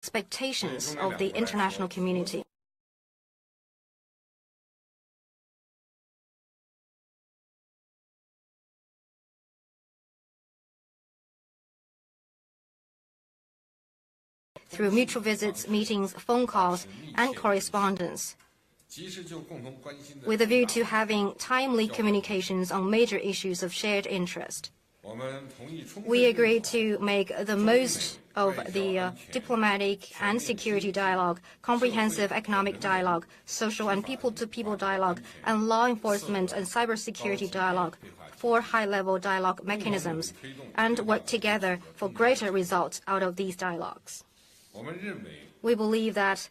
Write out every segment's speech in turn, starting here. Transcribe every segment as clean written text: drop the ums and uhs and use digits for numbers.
expectations of the international community. Through mutual visits, meetings, phone calls, and correspondence, with a view to having timely communications on major issues of shared interest. We agreed to make the most of the diplomatic and security dialogue, comprehensive economic dialogue, social and people-to-people dialogue, and law enforcement and cybersecurity dialogue, 4 high-level dialogue mechanisms, and work together for greater results out of these dialogues. We believe that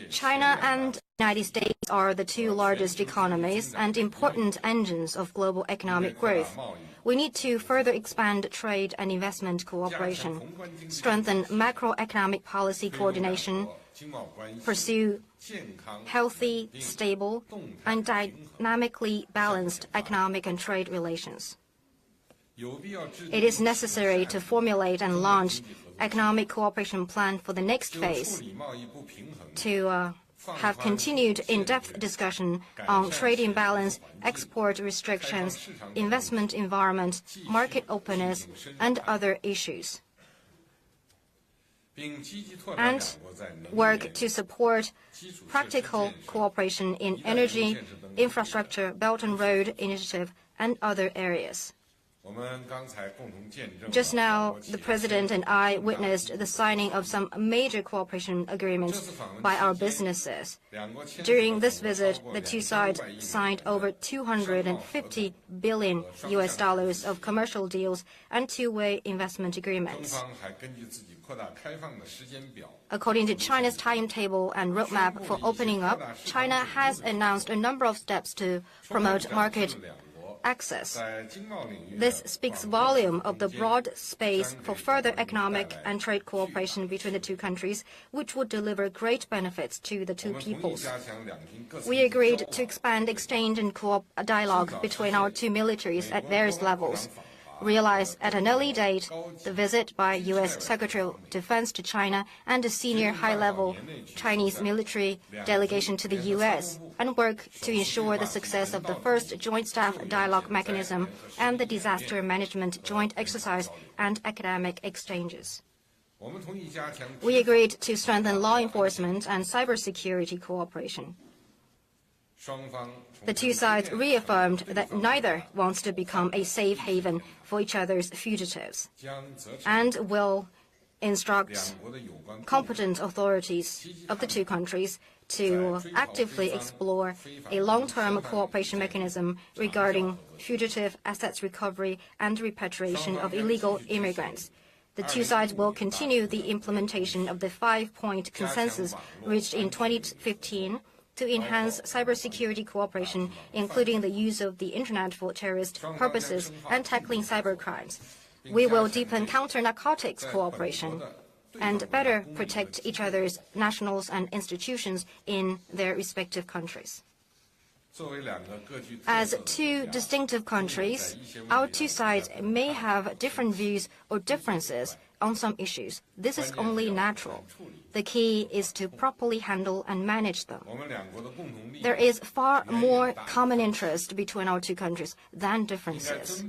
China and the United States are the 2 largest economies and important engines of global economic growth. We need to further expand trade and investment cooperation, strengthen macroeconomic policy coordination, pursue healthy, stable, and dynamically balanced economic and trade relations. It is necessary to formulate and launch economic cooperation plan for the next phase, to have continued in-depth discussion on trade imbalance, export restrictions, investment environment, market openness, and other issues, and work to support practical cooperation in energy, infrastructure, Belt and Road Initiative, and other areas. Just now, the President and I witnessed the signing of some major cooperation agreements by our businesses. During this visit, the 2 sides signed over $250 billion of commercial deals and 2-way investment agreements. According to China's timetable and roadmap for opening up, China has announced a number of steps to promote market access. This speaks volume of the broad space for further economic and trade cooperation between the 2 countries, which would deliver great benefits to the 2 peoples. We agreed to expand exchange and dialogue between our 2 militaries at various levels, realize at an early date the visit by U.S. Secretary of Defense to China and a senior high-level Chinese military delegation to the U.S., and work to ensure the success of the first joint staff dialogue mechanism and the disaster management joint exercise and academic exchanges. We agreed to strengthen law enforcement and cybersecurity cooperation. The 2 sides reaffirmed that neither wants to become a safe haven for each other's fugitives, and will instruct competent authorities of the 2 countries to actively explore a long-term cooperation mechanism regarding fugitive assets recovery and repatriation of illegal immigrants. The 2 sides will continue the implementation of the 5-point consensus reached in 2015 to enhance cybersecurity cooperation, including the use of the Internet for terrorist purposes and tackling cybercrimes. We will deepen counter-narcotics cooperation and better protect each other's nationals and institutions in their respective countries. As 2 distinctive countries, our 2 sides may have different views or differences on some issues. This is only natural. The key is to properly handle and manage them. There is far more common interest between our 2 countries than differences.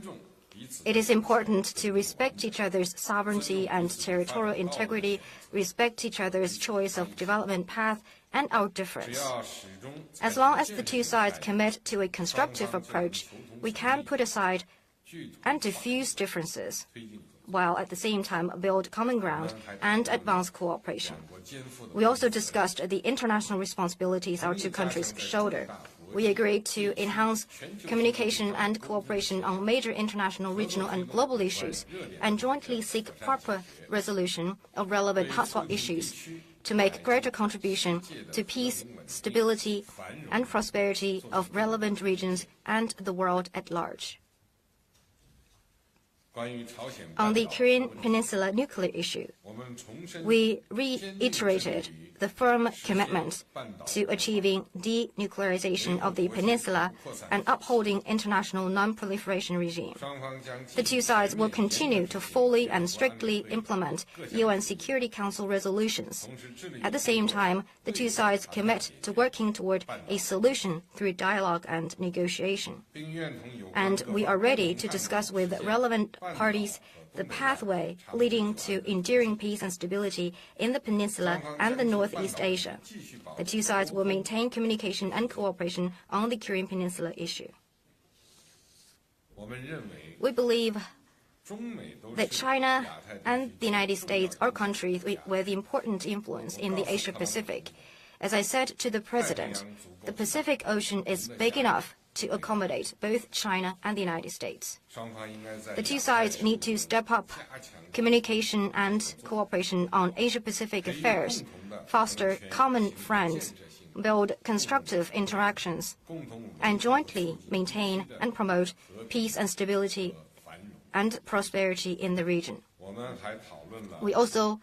It is important to respect each other's sovereignty and territorial integrity, respect each other's choice of development path, and our difference. As long as the 2 sides commit to a constructive approach, we can put aside and diffuse differences, while at the same time build common ground and advance cooperation. We also discussed the international responsibilities our 2 countries shoulder. We agreed to enhance communication and cooperation on major international, regional, and global issues, and jointly seek proper resolution of relevant hotspot issues to make greater contribution to peace, stability, and prosperity of relevant regions and the world at large. On the Korean Peninsula nuclear issue, we reiterated the firm commitment to achieving denuclearization of the peninsula and upholding international non-proliferation regime. The two sides will continue to fully and strictly implement UN Security Council resolutions. At the same time, the two sides commit to working toward a solution through dialogue and negotiation. And we are ready to discuss with relevant parties the pathway leading to enduring peace and stability in the peninsula and the Northeast Asia. The two sides will maintain communication and cooperation on the Korean Peninsula issue. We believe that China and the United States are countries with important influence in the Asia-Pacific. As I said to the President, the Pacific Ocean is big enough to accommodate both China and the United States. The two sides need to step up communication and cooperation on Asia-Pacific affairs, foster common friends, build constructive interactions, and jointly maintain and promote peace and stability and prosperity in the region. We also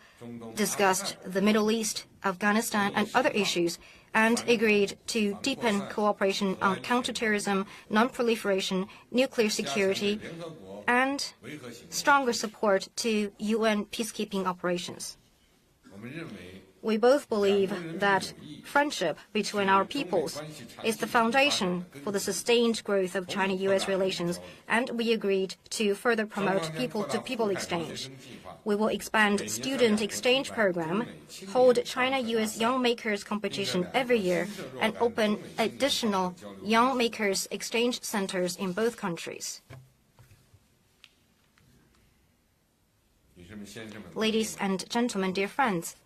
discussed the Middle East, Afghanistan, and other issues, and agreed to deepen cooperation on counterterrorism, non-proliferation, nuclear security, and stronger support to UN peacekeeping operations. We both believe that friendship between our peoples is the foundation for the sustained growth of China-US relations, and we agreed to further promote people-to-people exchange. We will expand student exchange program, hold China-US Young Makers competition every year, and open additional Young Makers exchange centers in both countries. Ladies and gentlemen, dear friends,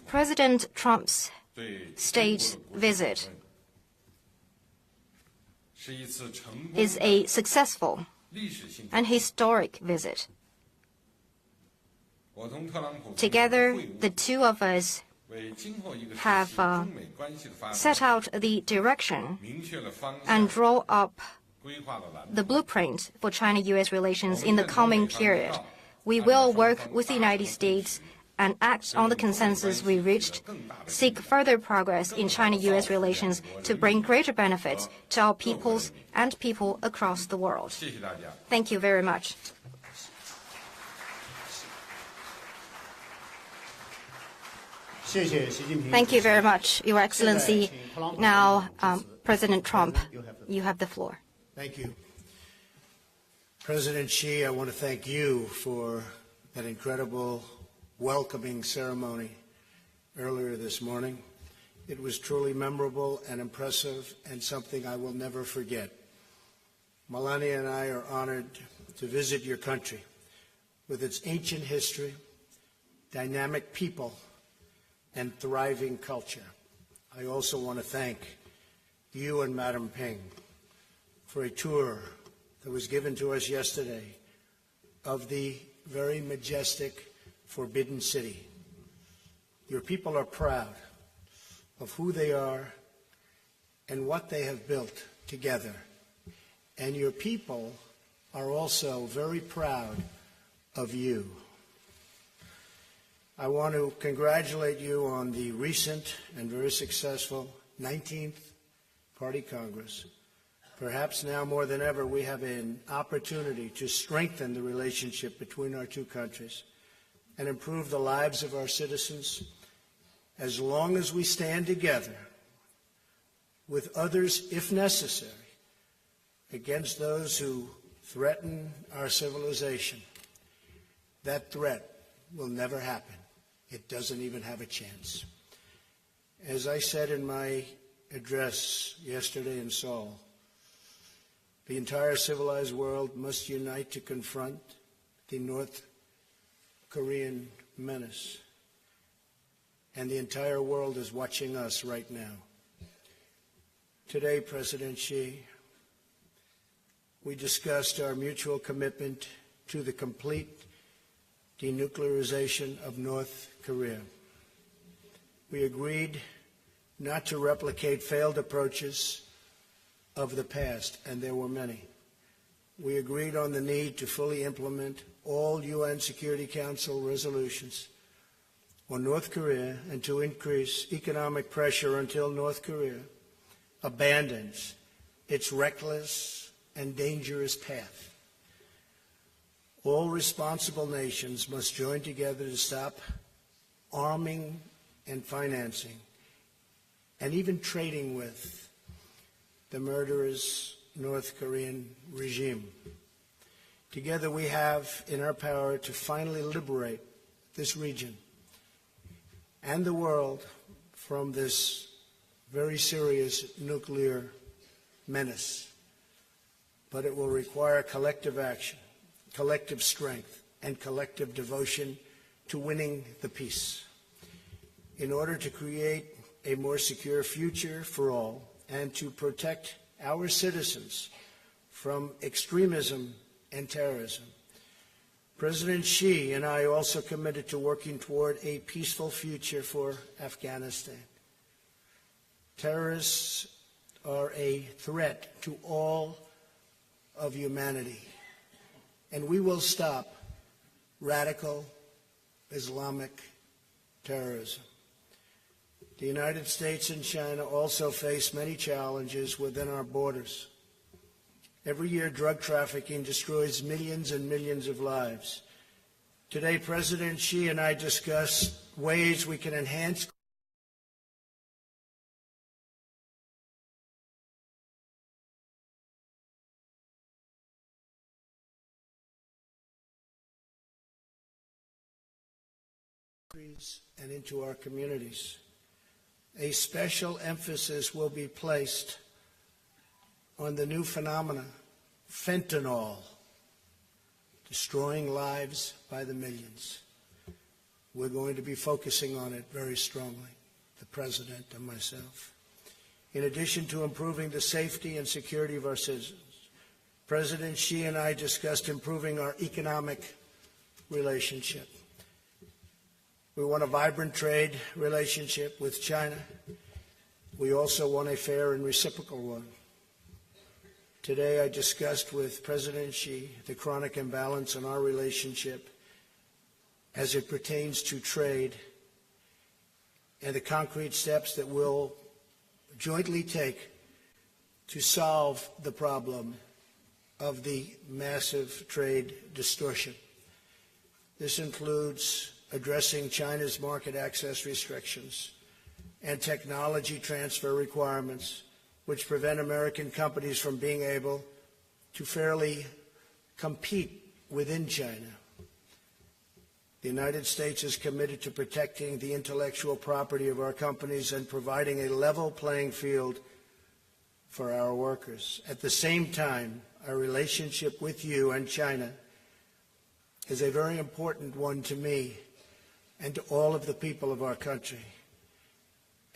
President Trump's state visit is a successful and historic visit. Together, the two of us have set out the direction and draw up the blueprint for China-US relations in the coming period. We will work with the United States and act on the consensus we reached, seek further progress in China-US relations to bring greater benefits to our peoples and people across the world. Thank you very much. Thank you very much, Your Excellency. Now, President Trump, you have the floor. Thank you. President Xi, I want to thank you for that incredible welcoming ceremony earlier this morning. It was truly memorable and impressive and something I will never forget. Melania and I are honored to visit your country with its ancient history, dynamic people, and thriving culture. I also want to thank you and Madam Ping for a tour that was given to us yesterday of the very majestic Forbidden City. Your people are proud of who they are and what they have built together. And your people are also very proud of you. I want to congratulate you on the recent and very successful 19th Party Congress. Perhaps now more than ever, we have an opportunity to strengthen the relationship between our two countries and improve the lives of our citizens as long as we stand together with others, if necessary, against those who threaten our civilization. That threat will never happen. It doesn't even have a chance. As I said in my address yesterday in Seoul, the entire civilized world must unite to confront the North Korean menace. And the entire world is watching us right now. Today, President Xi, we discussed our mutual commitment to the complete denuclearization of North Korea. We agreed not to replicate failed approaches of the past, and there were many. We agreed on the need to fully implement all UN Security Council resolutions on North Korea and to increase economic pressure until North Korea abandons its reckless and dangerous path. All responsible nations must join together to stop arming and financing and even trading with the murderous North Korean regime. Together we have in our power to finally liberate this region and the world from this very serious nuclear menace. But it will require collective action, collective strength, and collective devotion to winning the peace. In order to create a more secure future for all and to protect our citizens from extremism and terrorism, President Xi and I also committed to working toward a peaceful future for Afghanistan. Terrorists are a threat to all of humanity, and we will stop radical Islamic terrorism. The United States and China also face many challenges within our borders. Every year, drug trafficking destroys millions and millions of lives. Today, President Xi and I discussed ways we can enhance and into our communities. A special emphasis will be placed on the new phenomena, fentanyl, destroying lives by the millions. We're going to be focusing on it very strongly, the President and myself. In addition to improving the safety and security of our citizens, President Xi and I discussed improving our economic relationship. We want a vibrant trade relationship with China. We also want a fair and reciprocal one. Today, I discussed with President Xi the chronic imbalance in our relationship as it pertains to trade and the concrete steps that we'll jointly take to solve the problem of the massive trade distortion. This includes addressing China's market access restrictions and technology transfer requirements, which prevent American companies from being able to fairly compete within China. The United States is committed to protecting the intellectual property of our companies and providing a level playing field for our workers. At the same time, our relationship with you and China is a very important one to me and to all of the people of our country.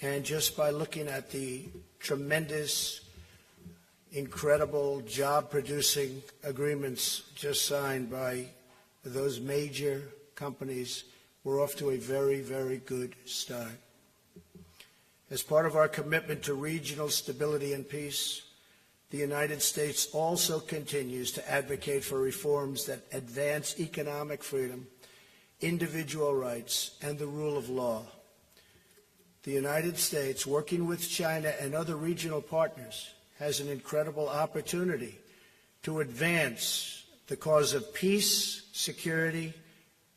And just by looking at the tremendous, incredible job-producing agreements just signed by those major companies, we're off to a very, very good start. As part of our commitment to regional stability and peace, the United States also continues to advocate for reforms that advance economic freedom, individual rights, and the rule of law. The United States, working with China and other regional partners, has an incredible opportunity to advance the cause of peace, security,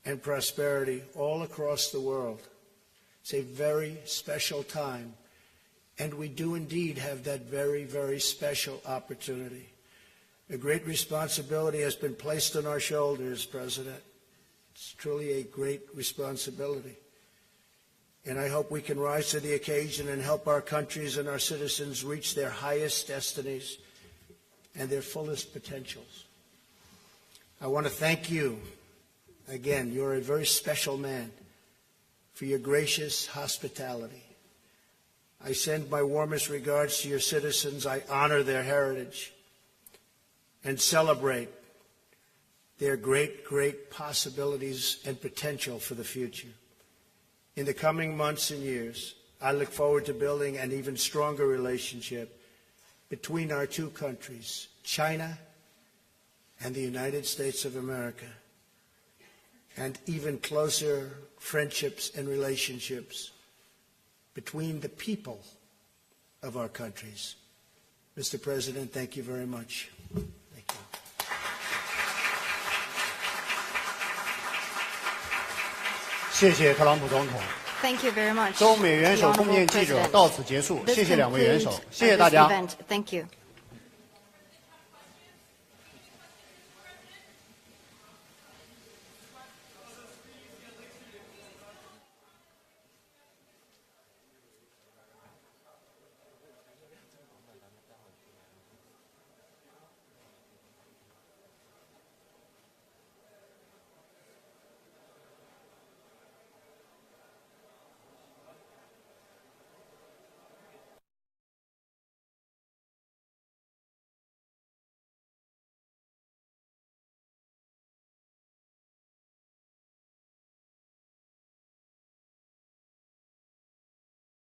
and prosperity all across the world. It's a very special time, and we do indeed have that very, very special opportunity. A great responsibility has been placed on our shoulders, President. It's truly a great responsibility. And I hope we can rise to the occasion and help our countries and our citizens reach their highest destinies and their fullest potentials. I want to thank you. Again, you're a very special man, for your gracious hospitality. I send my warmest regards to your citizens. I honor their heritage and celebrate their great, great possibilities and potential for the future. In the coming months and years, I look forward to building an even stronger relationship between our two countries, China and the United States of America. and even closer friendships and relationships between the people of our countries. Mr. President, thank you very much. Thank you. 谢谢特朗普总统。 Thank you very much. 中美元首 the 共 Honorable 建记者 President. 到此结束， This 谢谢两位元首， concludes 谢谢 this 大家。 event. Thank you.